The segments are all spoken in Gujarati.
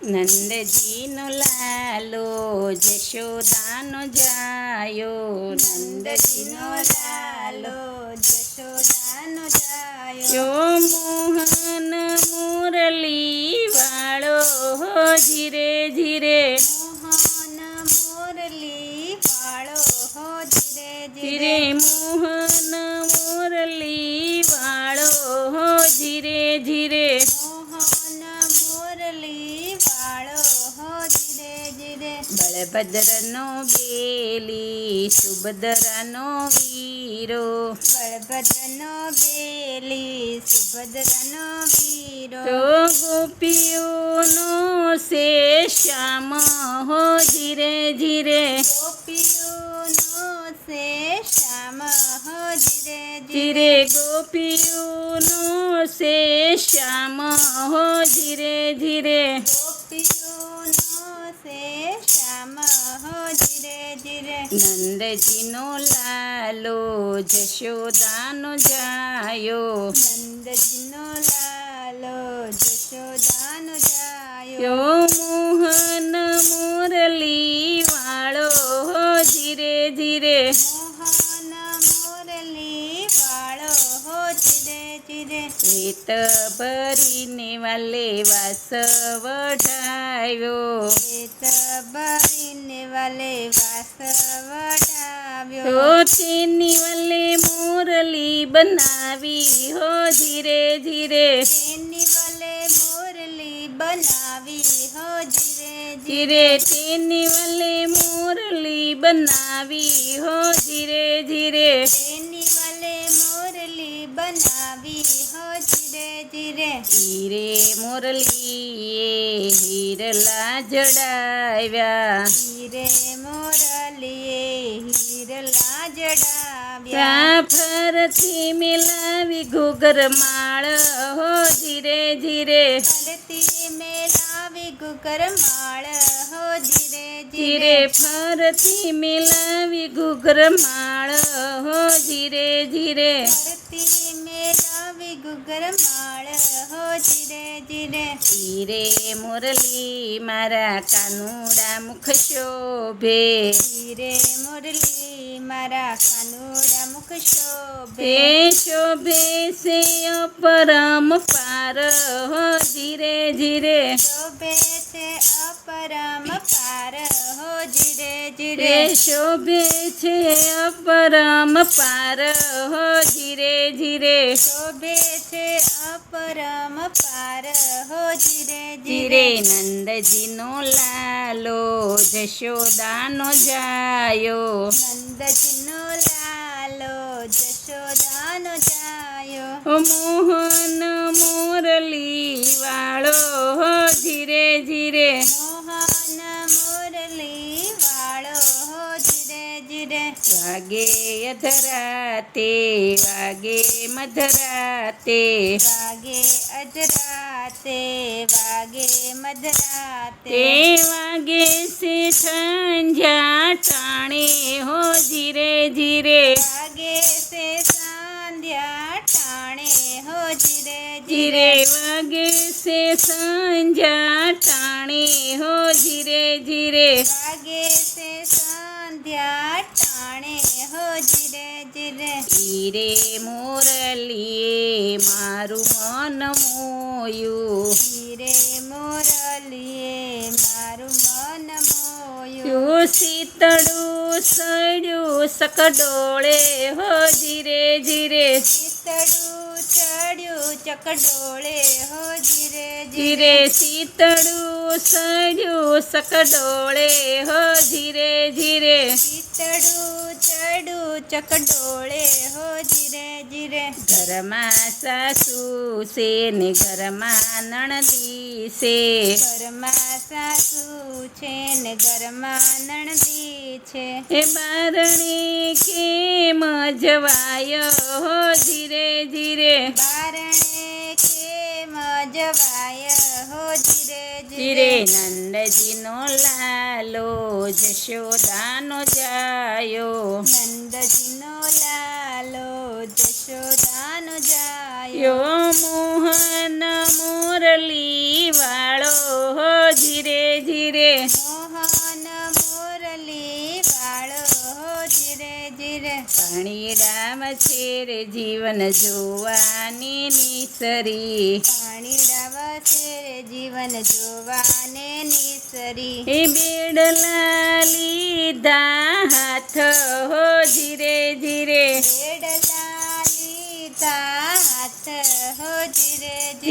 નંદજીનો લાલો જશોદાનો જાયો, નંદજીનો લાલો જશોદાનો જાયો. યો મોહન મુરલી વાળો ધીરે ધીરે, મોહન મુરલી વાળો હો ધીરે ધીરે મોહન મુરલી વાળો ધીરે ધીરે, મોહન મુરલી વાળો હો ધીરે ધીરે. બળભદ્રનો બેલી સુભદ્રાનો વીરો, બળભદ્રનો બેલી સુભદ્રાનો વીરો. તો ગોપીઓનો સે શ્યામ હો ધીરે ધીરે, ગોપીઓનો સે શ્યામ હો ધીરે ધીરે ગોપીઓનો સે શ્યામ હો ધીરે ધીરે, ગોપીઓનો સે શ્યામ હો ધીરે ધીરે. નંદજીનો લાલો જશોદાનો જાયો, નંદજીનો લાલો જશોદાનો જાયો. યો મોહન મુરલી વાળો ધીરે ધીરે, મોહન મુરલી વાળો હો ધીરે ધીરે. રેત ભરીને વાલે વાસ વઢાવ્યો, રેત ભરીને વાલે વાસ વઢાવ્યો. તો તેની વાલે મુરલી બનાવી હો ધીરે ધીરે, તેની વલે મુરલી બનાવી હો ધીરે ધીરે તેની વાલે મુરલી બનાવી હો ધીરે ધીરે, તેની વલે મુરલી બનાવી હો ધીરે ધીરે. હીરે મુરલીએ હીરલા જડાવ્યા, હીરે મુરલીએ હીરલા જડાવ્યા. ત્યાં ફરથી મિલાવી ઘૂઘર માળ હો ધીરે ધીરે, ફરતી મેલાવી ગુગર માળ હો ધીરે ધીરે ધીરે. ફરથી મિલાવી ઘૂઘર માળ હો ધીરે ધીરે, ફરતી મેલાવી ગુગર માળ હો ધીરે ધીરે. હીરે મુરલી મારા કાનુડા મુખ શોભે, હીરે મુરલી મારા કાનુડા મુખ શોભે. તે શોભે છે અપરમ પાર હો ધીરે ધીરે, શોભે છે અપરમ પાર હો ધીરે તે ધીરે. શોભે છે અપરમ પાર હો ધીરે ધીરે, શોભે છે અપરમ પાર હો ધીરે ધીરે ધીરે. નંદજીનો લાલો જશોદાનો જાયો, નંદજીનો લાલો જશોદાનો જાયો. મોહન મુરલી વાળો ધીરે ધીરે, મોહન મુરલી વાળો હો ધીરે ધીરે. વાગે અધરાતે વાગે મધરાતે, વાગે અજરાતે વાગે મધરાતે. તે વાગે છે સંધ્યા ટાણે હો ધીરે ધીરે, વાગે છે સંધ્યા ટાણે હો ધીરે ધીરે ધીરે. વાગે છે સંધ્યા ટાણે હો ધીરે ધીરે, વાગે છે સંધ્યા ટાણે હો ધીરે ધીરે. હીરે મુરલીએ મારું મન મોયું, હીરે મુરલીએ મારું મન મોયું. તું શીતળું સડ્યું સકડોળે હો ધીરે ધીરે, શીતળું ચડ્યું ચકડોળે હો ધીરે ધીરે ધીરે. શીતળું સડ્યું સકડોળે હો ધીરે ધીરે, શીતળું ચડ્યું ચકડોળે હો ધીરે ધીરે. ઘરમાં સાસુ છે ને ઘરમાં નણદી છે, ઘરમાં સાસુ છે ને ઘરમાં નણદી છે. એ બારણે કેમ જવાય હો ધીરે ધીરે, બારણે કેમ જવાય હો ધીરે ધીરે ધીરે. નંદજીનો લાલો જશોદાનો જાયો, નંદજીનો લાલો જશોદાનો જાયો. યો મોહન મુરલી વાળો હો ધીરે ધીરે મોહન મુરલી વાળો હો ધીરે ધીરે પાણીડામ છે રે જીવન જોવાની નિસરી પાણીડા વસે રે જીવન જોવાને નિસરી એ બેડલા લીધા હાથ હો ધીરે ધીરે બેડલા લીધા હાથ હો ધીરે ધીરે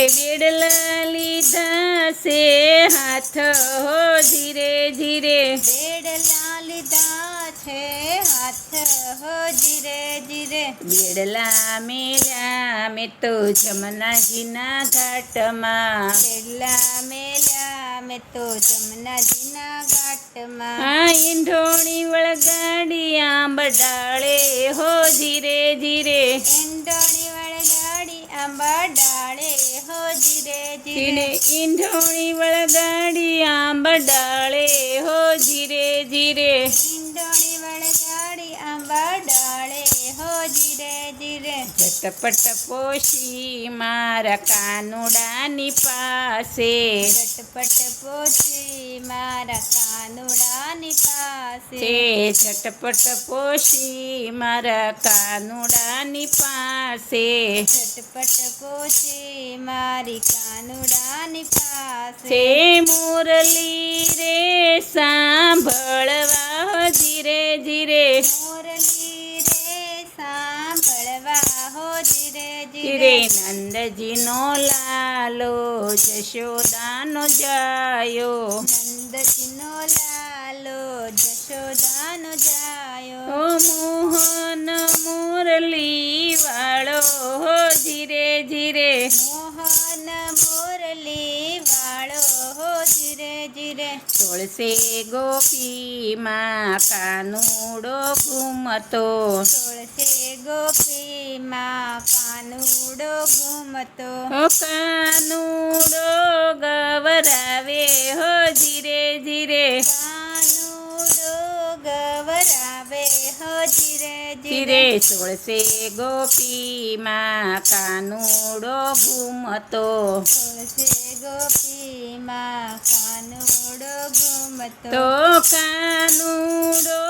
ધીરે બેડલા લીધા છે હાથ હો ધીરે ધીરે બેડલા લીધા છે હાથ હો ધીરે ધીરે બેડલા મેલ્યા મેં તો જમનાજીના ઘાટમાં બેડલા મેલ્યા મેં તો જમનાજીના ઘાટમાં આ ઈંઢોણી વળગાડી આંબ ડાળે હો ધીરે ધીરે ઈંડોણી વળગાડી આંબા ડાળે હો ધીરે ધીરે ધીરે ઈંઢોણી વળગાડી આંબ ડાળે હો ધીરે ધીરે ઈંડોણી વળગાડી આંબા ડાળે હો ધીરે ધીરે ઝટપટ પોશી મારા કાનુડાની પાસે ઝટપટ પહોંચી મારા કાનુડાની પાસે તે ઝટપટ પોશી મારા કાનુડાની પાસે ઝટપટ પહોંચી મારી કાનુડાની પાસે તે મુરલી રે સાંભળવા ધીરે ધીરે મુરલી રે સાંભળવા હો ધીરે ધીરે ધીરે નંદજીનો લાલો જશોદાનો જાયો નંદજીનો લાલો જશોદાનો જાયો ઓ મોહન મુરલી વાળો હો ધીરે ધીરે મોહન મુરલી વાળો હો ધીરે ધીરે તોળસે ગોપીમાં કાનુડો ઘૂમતો તોળસે ગોપીમાં કાનુડો ઘૂમતો ઓ કાનુડો ગવરાવે હો ધીરે ધીરે કાનુડો ગવરાવે હો ધીરે ધીરે ધીરે તોળસે ગોપીમાં કાનુડો ઘૂમતો તોળસે ગોપીમાં કાનુડો ઘૂમતો તો કાનુડો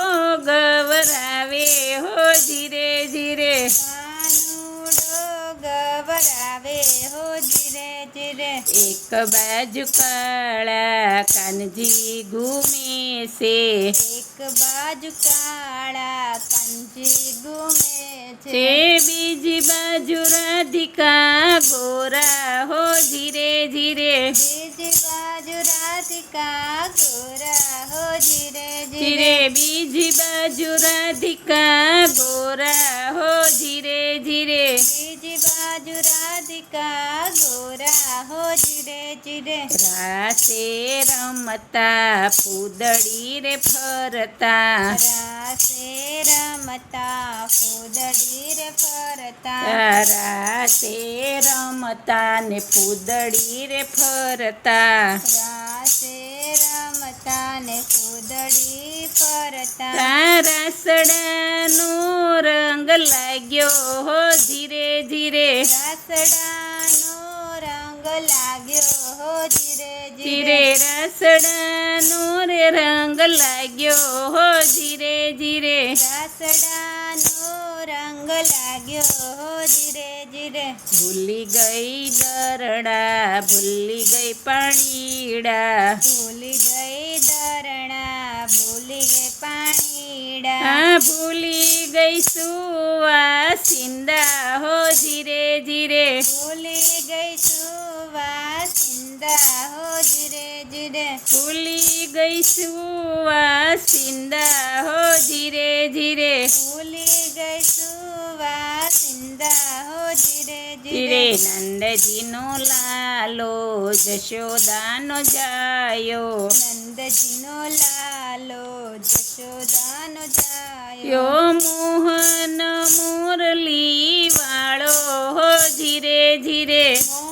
ગવરાવે હો ધીરે ધીરે કાનુડો ગવરાવે હો ધીરે ધીરે એક બાજુ કાળા કાનજી ઘૂમે છે એક બાજુ કાળા કાંજી ઘૂમે તે છે બીજી બાજુ રાધિકા ગોરા હો ધીરે ધીરે બીજી બાજુ રાધિકા ગોરા હો ધીરે ધીરે ધીરે બીજી બાજુ રાધિકા ગોરા હો ધીરે ધીરે બીજી બાજુ રાધિકા ગોરા હો ધીરે ધીરે રાસે રમતા ફૂદડી રે ફરતા રાસે રમતા ફૂદડી રે ફરતા રાસે રમતા ને ફૂદડી રે ફરતા રાસે રમતા ને ફૂદડી ફરતા તારા સડાનો રંગ લાગ્યો હો ધીરે ધીરે રાસડાનો રંગ લાગ્યો હો ધીરે ધીરે ધીરે રસડાનો રે રંગ લાગ્યો હો ધીરે ધીરે રાસડાનો રંગ લાગ્યો હો ધીરે ધીરે ભૂલી ગઈ દરડા ભૂલી ગઈ પાણીડા ભૂલી ગઈ દરણા ભૂલી ગઈ પાણીડા આ ભૂલી ગઈ સુવાસિંદા હો ધીરે ધીરે ભૂલી ગઈ સુવાસિંદા હો ધીરે ધીરે ભૂલી ગઈ સુવાસિંદા હો ધીરે ધીરે ભૂલી ગઈ સુવાસિંદા હો ધીરે ધીરે ધીરે નંદજીનો લાલો જશોદાનો જાયો નંદજીનો લાલો જશોદાનો જાયો યો મોહન મુરલી વાળો હો ધીરે ધીરે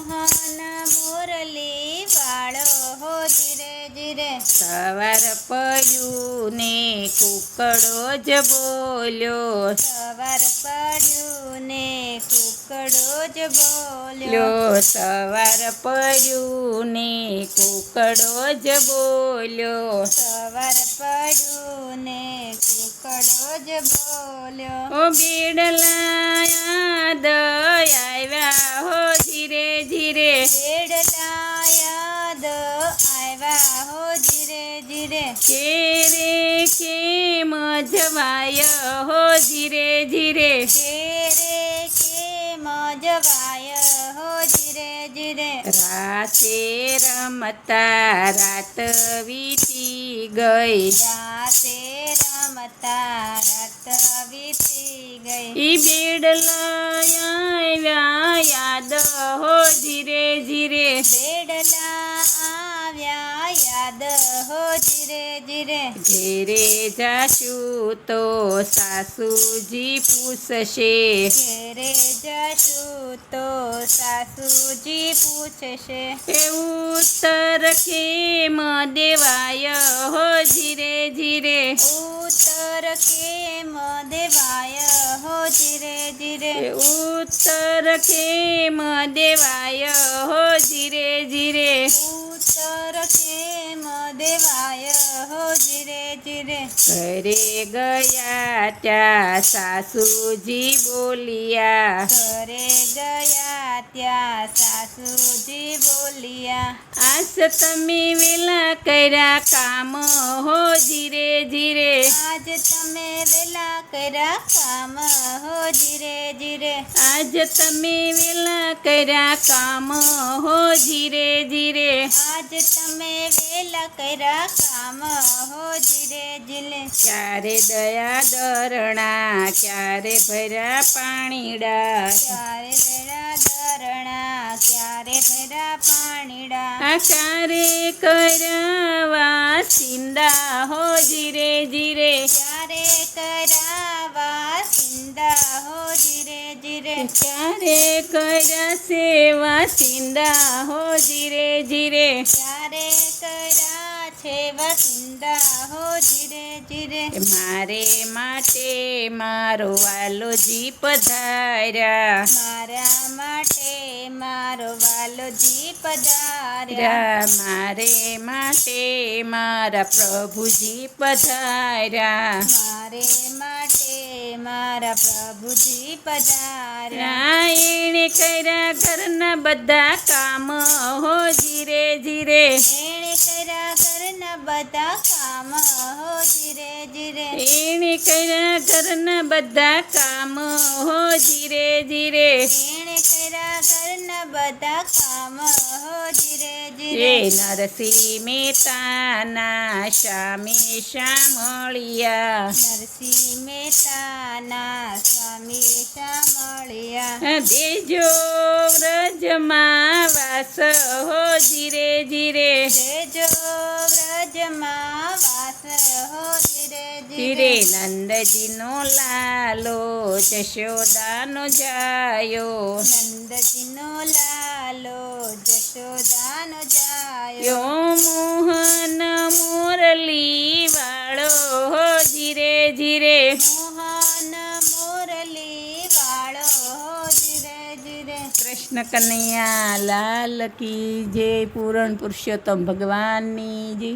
મોહન મુરલી વાળો હો હો ધીરે ધીરે સવાર પડ્યું ને કુકડો જ બોલ્યો. સવાર પડ્યું ને કુકડો જ બોલ્યો. લ્યો સવાર પડ્યું ને કુકડો જ બોલ્યો. સવાર પડ્યું ને કુકડો જ બોલ્યો. ઓ બેડલા યાદ આવ્યા હો ધીરે ધીરે. બેડલા યાદ આવ્યા હો ધીરે ધીરે કેરે કેમ જવાય હો ધીરે ધીરે. ઘેરે કેમ જવાય હો ધીરે ધીરે રાતે રમતા રાત વીતી ગઈ. રાતે રમતા રાત વીતી ગઈ. ઈ બેડલા આવ્યા યાદ હો ધીરે ધીરે. બેડલા આવ્યા યાદ હો ધીરે ધીરે ઘેરે જાશું તો સાસુજી પૂછશે. ઘેરે જશું તો સાસુજી પૂછશે. એ ઉત્તર કેમ દેવાય હો ધીરે ધીરે. ઉત્તર કેમ દેવાય હો ધીરે ધીરે એ ઉત્તર કેમ દેવાય હો ધીરે ધીરે. ઉત્તર કેમ દેવાય હો ધીરે ધીરે ઘરે ગયા ત્યાં સાસુજી બોલ્યા. ઘરે ગયા ત્યાં સાસુજી બોલ્યા. આજ તમે વેલા કર્યા કામ હો ધીરે ધીરે. આજ તમે વેલા કર્યા કામ હો ધીરે ધીરે આજ તમે વેલા કર્યા કામ હો ધીરે ધીરે. આજ તમે વેલા કર્યા કામ હો ધીરે ધીરે ક્યારે દયા દરણા ક્યારે ભર્યા પાણીડા. ક્યારે ભર્યા દરણા ક્યારે ભર્યા પાણીડા આ ક્યારે કર્યા સિંદા હો ધીરે ધીરે. ક્યારે કરાવા સિંદા હો ધીરે ધીરે ક્યારે કર્યા સેવા સિંદા હો ધીરે ધીરે. ક્યારે કરા છે વસિંદા હો ધીરે ધીરે મારે માટે મારો વાલોજી પધાર્યા. મારા માટે મારો વાલોજી પધાર્યા મારે માટે મારા પ્રભુજી પધાર્યા. મારે માટે મારા પ્રભુજી પધાર્યા એણે કર્યા ઘરના બધા કામ હો ધીરે ધીરે. એણે કર્યા ઘરના બધા કામ હો ધીરે ધીરે એણે કર્યા ઘરના બધા કામ હો ધીરે ધીરે. એણે કર્યા ઘરના બધા કામ હો ધીરે એ ધીરે નરસિંહ મહેતાના શામે શામળિયા. નરસિંહ મહેતાના સ્વામી સાંભળ્યા દેજો વ્રજમાં વાસ હો ધીરે ધીરે. રેજો વ્રજમાં વાસ હો ધીરે ધીરે ધીરે નંદજીનો લાલો જશોદાનો જાયો. નંદજીનો લાલો જશોદાનો જાયો યો મોહન મુરલી વાળો હો ધીરે ધીરે. મોહન મુરલી વાળો હો ધીરે ધીરે કૃષ્ણ કનૈયા લાલ કી જય. પૂરણ પુરુષોત્તમ ભગવાનની જય.